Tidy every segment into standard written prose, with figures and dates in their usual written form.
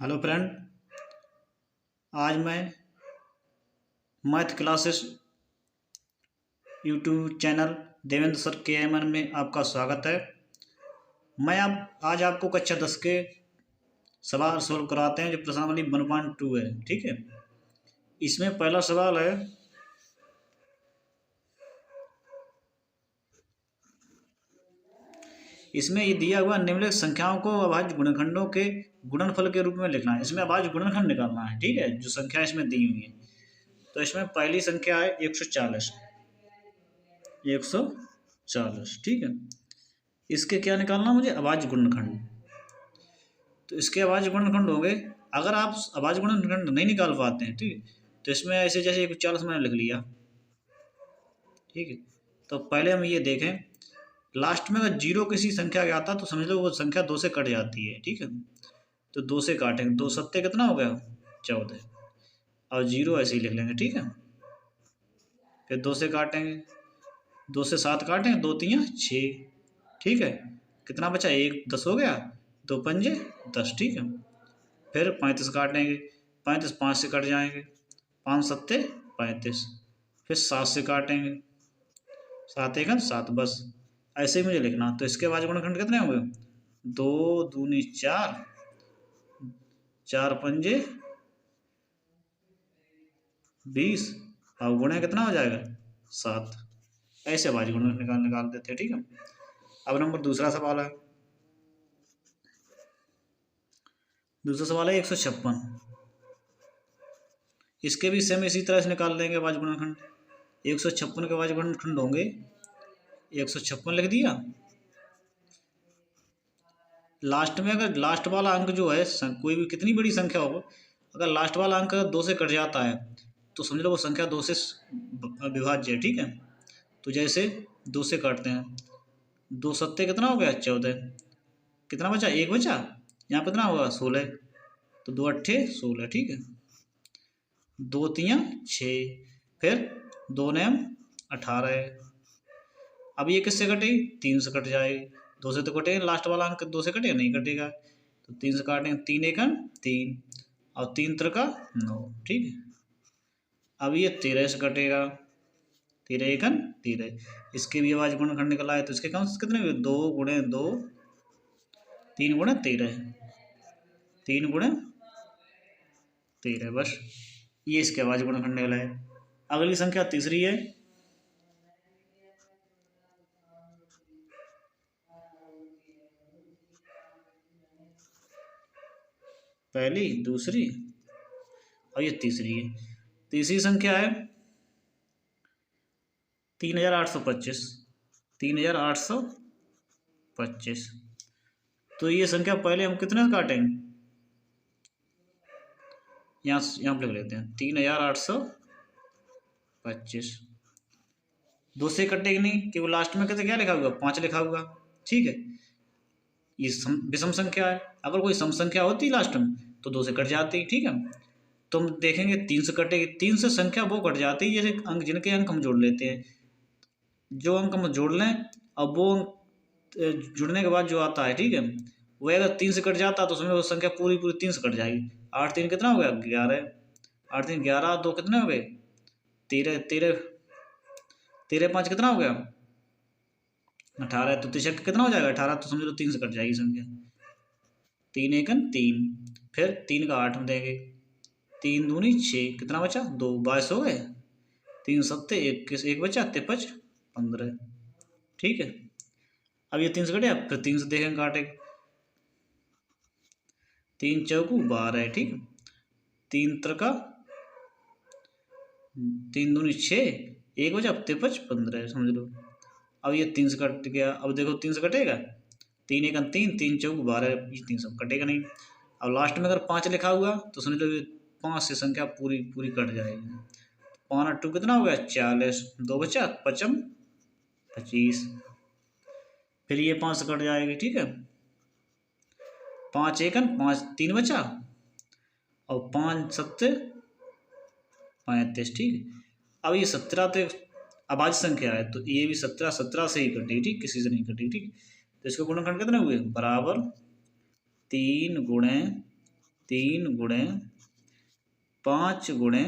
Hello friend. आज मैं math classes YouTube channel Devendra sir के एम एन में आपका स्वागत है। मैं आज आपको कक्षा 10 के सवाल सोल्व कराते हैं जो प्रश्नावली 1.2 है। ठीक है, इसमें पहला सवाल है, इसमें ये दिया हुआ निम्नलिखित संख्याओं को अभाज्य गुणनखंडों के गुणनफल के रूप में लिखना है। इसमें अभाज्य गुणनखंड निकालना है। ठीक है, जो संख्या इसमें दी हुई है, तो इसमें पहली संख्या है 140। 140, ठीक है। इसके क्या निकालना मुझे? अभाज्य गुणनखंड। तो इसके अभाज्य गुणनखंड हो गए। अगर आप अभाज्य गुणनखंड नहीं निकाल पाते हैं, ठीक है, तो इसमें ऐसे जैसे 140 मैंने लिख लिया। ठीक है, तो पहले हम ये देखें, लास्ट में अगर जीरो किसी संख्या के आता तो समझ लो वो संख्या 2 से कट जाती है। ठीक है, तो 2 से काटेंगे, 2 सत्ते कितना हो गया? 14। और जीरो ऐसे ही लिख लेंगे। ठीक है, फिर 2 से काटेंगे, 2 से 7 काटेंगे, 2 तियाँ 6। ठीक है, कितना बचा? 1, 10 हो गया, 2 पंजे 10। ठीक है, फिर 35 काटेंगे, 35 5 से कट जाएंगे, 5 सत्ते 35। फिर 7 से काटेंगे, 7 एकम 7, बस ऐसे ही मुझे लिखना। तो इसके बाद गुणनखंड कितने होंगे? 2 दूनी 4, 4 पंजे 20, और गुणे कितना हो जाएगा? 7। ऐसे अभाज्य गुणनखंड निकाल देते हैं। ठीक है, अब नंबर दूसरा सवाल है। दूसरा सवाल है 156। इसके भी सेम इसी तरह से निकाल देंगे अभाज्य गुणनखंड। 156 के अभाज्य गुणनखंड होंगे, 156 लिख दिया। लास्ट में अगर लास्ट वाला अंक जो है, कोई भी कितनी बड़ी संख्या हो, अगर लास्ट वाला अंक 2 से कट जाता है तो समझ लो वो संख्या 2 से विभाज्य है। ठीक है, तो जैसे 2 से काटते हैं, 2 सत्ते कितना हो गया? 14। कितना बचा? 1 बचा। यहाँ कितना होगा? 16। तो 2 अट्ठे 16। ठीक है, 2 तियाँ 6, फिर 2 नयम 18। अब ये किससे कटेगी? 3 से कट जाएगी। 2 से तो कटेगा, लास्ट वाला अंक 2 से कटेगा? नहीं कटेगा। तो 3 से काटेंगे, 3 एकम 3, और 3 त्रिका 9। ठीक है, अब ये 13 से कटेगा, 13 एकम 13। इसके भी अभाज्य गुणनखंड निकला है, तो इसके कौन से कितने हुए? 2 गुणे 2, 3 गुणे 13, 3 गुणे 13, बस ये इसके अभाज्य गुणनखंड निकला है। अगली संख्या तीसरी है, पहली, दूसरी और ये तीसरी है। तीसरी संख्या है 3825। 3825। तो ये संख्या पहले हम कितने से काटेंगे? यहाँ पे लिख लेते हैं 3825। 2 से कटेगी नहीं, क्योंकि लास्ट में कैसे क्या लिखा हुआ? 5 लिखा हुआ। ठीक है, ये विषम संख्या है। अगर कोई सम संख्या होती लास्ट में तो 2 से कट जाती। ठीक है, तो हम देखेंगे 3 से कटेगी। 3 से संख्या वो कट जाती है जैसे अंक, जिनके अंक हम जोड़ लेते हैं। जो अंक हम जोड़ लें, अब वो जुड़ने के बाद जो आता है, ठीक है, वह अगर 3 से कट जाता तो समझो वो संख्या पूरी पूरी 3 से कट जाएगी। 8 3 कितना हो गया? 11। 8 3 11, 2 कितने हो गए? 13। 13 13 5 कितना हो गया? 18। तो तिरछक कितना हो जाएगा? 18। तो समझ लो 3 से कट जाएगी संख्या। 3 एकम 3, फिर 3 का 8 हम देंगे, 3 दूनी 6, कितना बचा? 2, 22 हो गए। 3 सत्ते 21, 1 बचा, 53 15। ठीक है, अब ये 3 से कटे, फिर 3 से देखेंगे काटे, 3 चौकू 12। ठीक, 3 त्रिका 3 दूनी 6, 1 बचा, 53 15, समझ लो। अब ये 3 से कट गया। अब देखो 3 से कटेगा, 3 एकम 3, 3 चौकू 12, ये 3 से कटेगा नहीं। अब लास्ट में अगर 5 लिखा हुआ तो समझ लो ये 5 से संख्या पूरी पूरी कट जाएगी। 5 और 2 कितना हो गया? 40। 2 बचा, 55 25, फिर ये 5 से कट जाएगी। ठीक है, 5 एकम 5, 3 बचा, और 5 सत्ते 35। ठीक है, अब ये 17 तो अभाज्य संख्या है, तो ये भी 17 17 से ही कटेगी। ठीक, किसी से नहीं कटेगी। ठीक, तो इसके गुणनखंड कितने हुए? बराबर 3 गुणे 3 गुणे 5 गुणे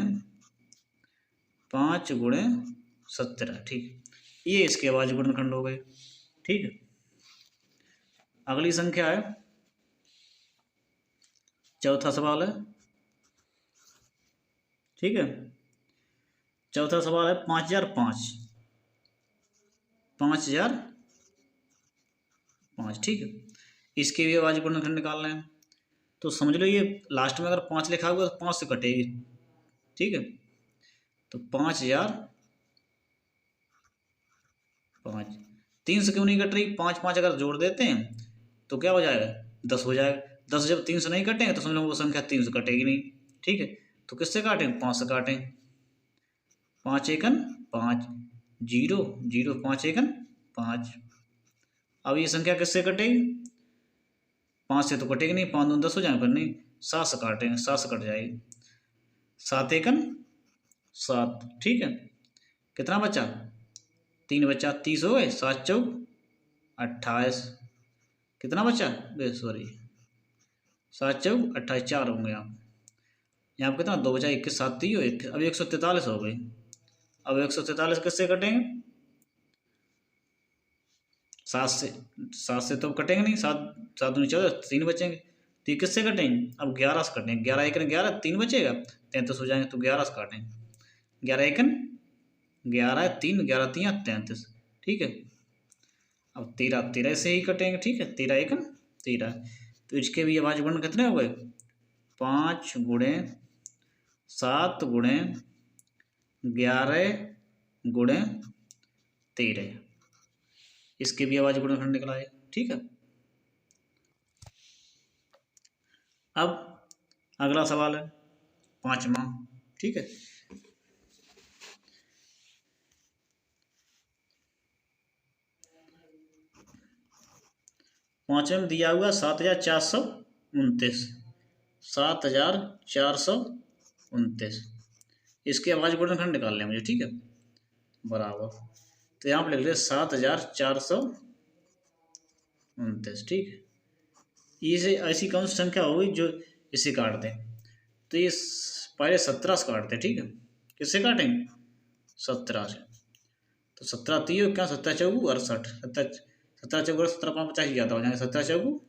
5 गुणे 17, ठीक। ये इसके अभाज्य गुणनखंड हो गए, ठीक है। अगली संख्या है, चौथा सवाल है, ठीक है। चौथा सवाल है 5005, 5005, ठीक है। इसके भी अभाज्य गुणनखंड निकालना है। तो समझ लो ये लास्ट में अगर 5 लिखा हुआ तो 5 से कटेगी, ठीक है। तो 5005, 3 से क्यों नहीं कट रही, 5 5 अगर जोड़ देते हैं तो क्या हो जाएगा, 10 हो जाएगा। 10 जब 3 से नहीं कटेंगे तो समझ लो वो संख्या 3 से कटेगी नहीं, ठीक है। तो किससे काटें, 5 से काटें। 5 एकन 5, 0 0, 5 एकन 5। अब ये संख्या किससे कटेगी, 5 से तो कटेगी नहीं, 5 दूनी 10 हो जाएंगे, पर नहीं 7 से काटेंगे, 7 से कट जाएगी। 7 एकन 7, ठीक है। कितना बचा, 3 बचा, 30 हो गए, 7 चौक 28, कितना बचा, सॉरी 7 चौक 28, 4 होंगे यहाँ पर कितना, 2 बचा, 21 7 3 हो 21, अब 143 हो गई। अब 143 किससे कटेंगे, 7 से तो कटेंगे नहीं, 7 7 दूनी 14, 3 बचेंगे। तो ये किससे कटेंगे, अब 11 से कटेंगे, 11 एकन 11, 3 बचेगा, 33 हो जाएंगे, तो 11 से काटेंगे। 11 एकन 11, 3 11 3 33, ठीक है। अब 13 13 से ही कटेंगे, ठीक है, 13 एकन 13। तो इसके भी अभाज्य गुण कितने हो गए, 5 गुणे 7 गुणे 11 गुणे 13, इसके भी अभाज्य गुणनखंड निकला है, ठीक है। अब अगला सवाल है 5वां, ठीक है। 5वें में दिया हुआ 7429, 7429, इसके अभाज्य गुणनखंड निकालने हैं मुझे, ठीक है, बराबर। तो यहाँ पर लिख लिया 7429, ठीक है। ये ऐसी कौन सी संख्या होगी जो इसे काट दें, तो ये पहले 17 से काटते हैं, ठीक है। किससे काटेंगे, 17 से। तो 17 3 क्या, 17 चौगु 68, 17 चौगु 17 5 50 ज़्यादा हो जाएंगे, 17 चौगु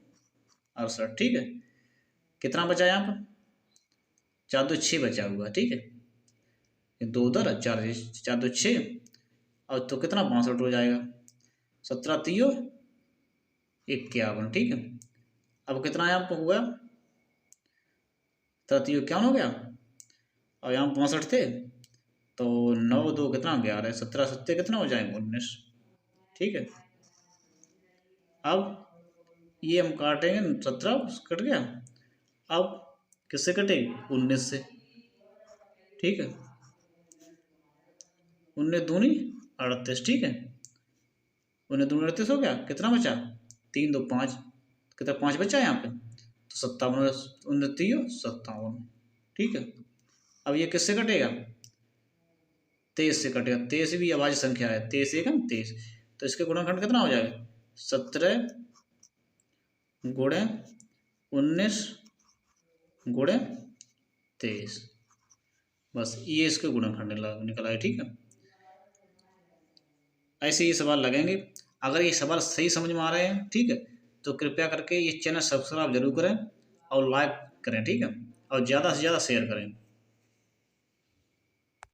68, ठीक है। कितना बचा यहाँ पर, 4 2 6 बचा हुआ, ठीक है। 2 उधर 4 4 2 6, और तो कितना 62 हो जाएगा, 17 3 51, ठीक है। अब कितना यहाँ पर हुआ, 3 51 हो गया, और यहाँ 62 थे, तो 9 2 कितना 11, 17 7 कितना हो जाएंगे 19, ठीक है। अब ये हम काटेंगे, 17 कट गया, अब किससे कटेगी, 19 से, ठीक है। 19 दूनी 38, ठीक है। 19 दूनी 38 हो गया, कितना बचा, 3 2 5, कितना 5 बचा यहाँ पे, तो 57, 29 57, ठीक है। अब ये किससे कटेगा, 23 से कटेगा, 23 भी अभाज्य संख्या है, 23 एकम 23, तो इसके गुणनखंड कितना हो जाएगा, 17 गुणे 19 गुणे 23, बस ये इसके गुणनखंड निकला है, ठीक है। ऐसे ही सवाल लगेंगे। अगर ये सवाल सही समझ में आ रहे हैं, ठीक है, तो कृपया करके ये चैनल सब्सक्राइब जरूर करें और लाइक करें, ठीक है, और ज़्यादा से ज़्यादा शेयर करें।